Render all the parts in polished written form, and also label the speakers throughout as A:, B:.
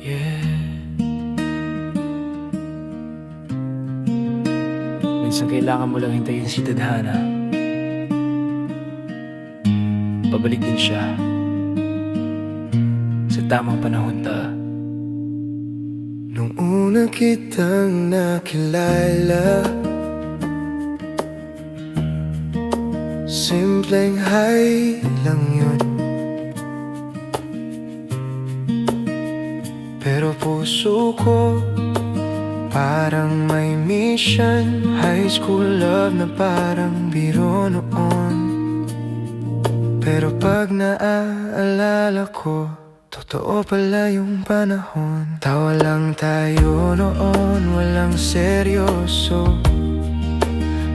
A: Yeah. Minsan kailangan mo lang hintayin si tadhana. Pabalik din siya sa tamang panahon
B: Nung una kitang nakilala, simpleng hi lang yun, pero puso ko parang may mission. High school love na parang biro noon, pero pag naaalala ko, totoo pala yung panahon. Tawa lang tayo noon, walang seryoso,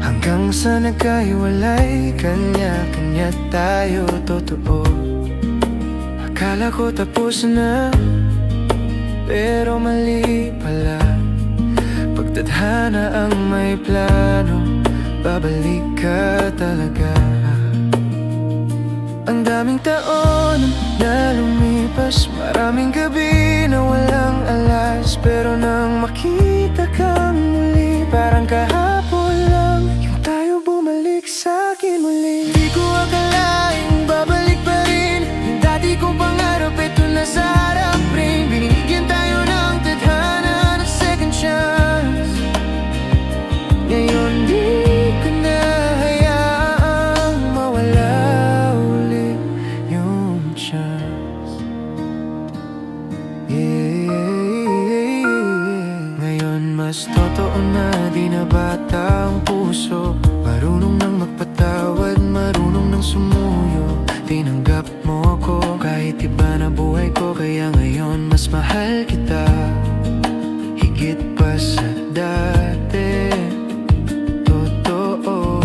B: hanggang sa nagkahiwalay, kanya-kanya tayo, totoo. Akala ko tapos na, pero mali pala. Pagtadhana ang may plano, babalik ka talaga. Ang daming taon na lumipas, maraming gabi na walang alas, pero nang makita kang muli, parang kahapon lang yung tayo bumalik sa'kin muli. Di ko akalaing babalik pa rin yung dati kong pangarap, eto na sa harap rin. Binigyan tayo ng tadhana, ng second chance. Ngayon di ko na hayaang mawala uli yung chance. Ngayon mas totoo na, di na bata ang puso. Marunong nang magpatawad, marunong nang sumuyo. Tinanggap mo ko kahit iba na buhay ko, kaya ngayon mas mahal kita higit pa sa dati. Totoo.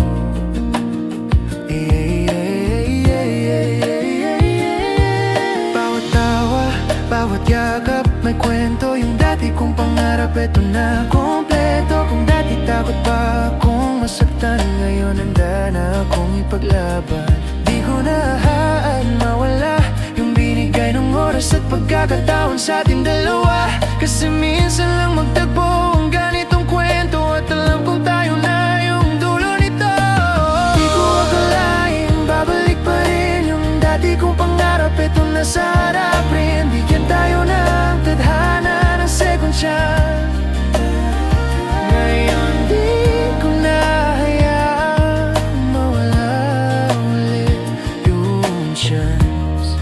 B: Bawat tawa, bawat yakap, may kwento. Yung dati kong pangarap, eto na kompleto. Kung dati takot pa akong masaktan, ngayon handa na akong ipaglaban. Di ko na hahaan mawala yung binigay ng oras at pagkakataon sa ating dalawa. Kasi minsan lang magtagpo ang ganitong kwento, at alam kong tayo na yung dulo nito. Di ko akalaing babalik pa rin yung dati kong pangarap, eto na sa harap rin. Bigyan tayo ng tadhana, ng second chance. Ngayon di ko na hayaang mawala ulit yung chance.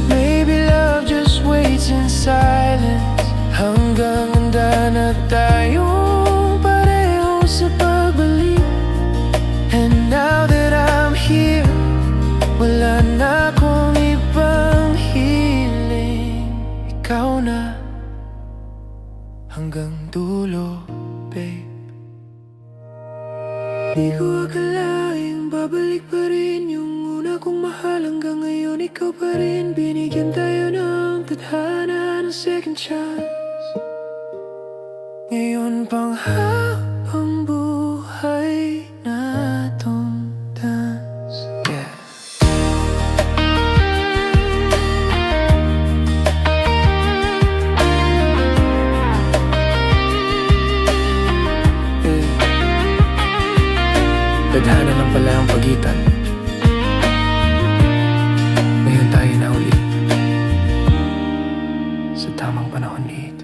B: Maybe love just waits in silence, hanggang handa na tayong pareho sa pagbalik. And now that I'm here, wala na akong ibang hiling. Ikaw na hanggang dulo, babe. Di ko akalaing babalik pa rin yung una kong mahal, hanggang ngayon ikaw pa rin. Binigyan tayo ng tadhana, ng second chance. Ngayon pang habang buhay na tong dance. Yeah.
A: Tadhana lang pala ang pagitan. Ngayon tayo na uli sa tamang panahon, Liit.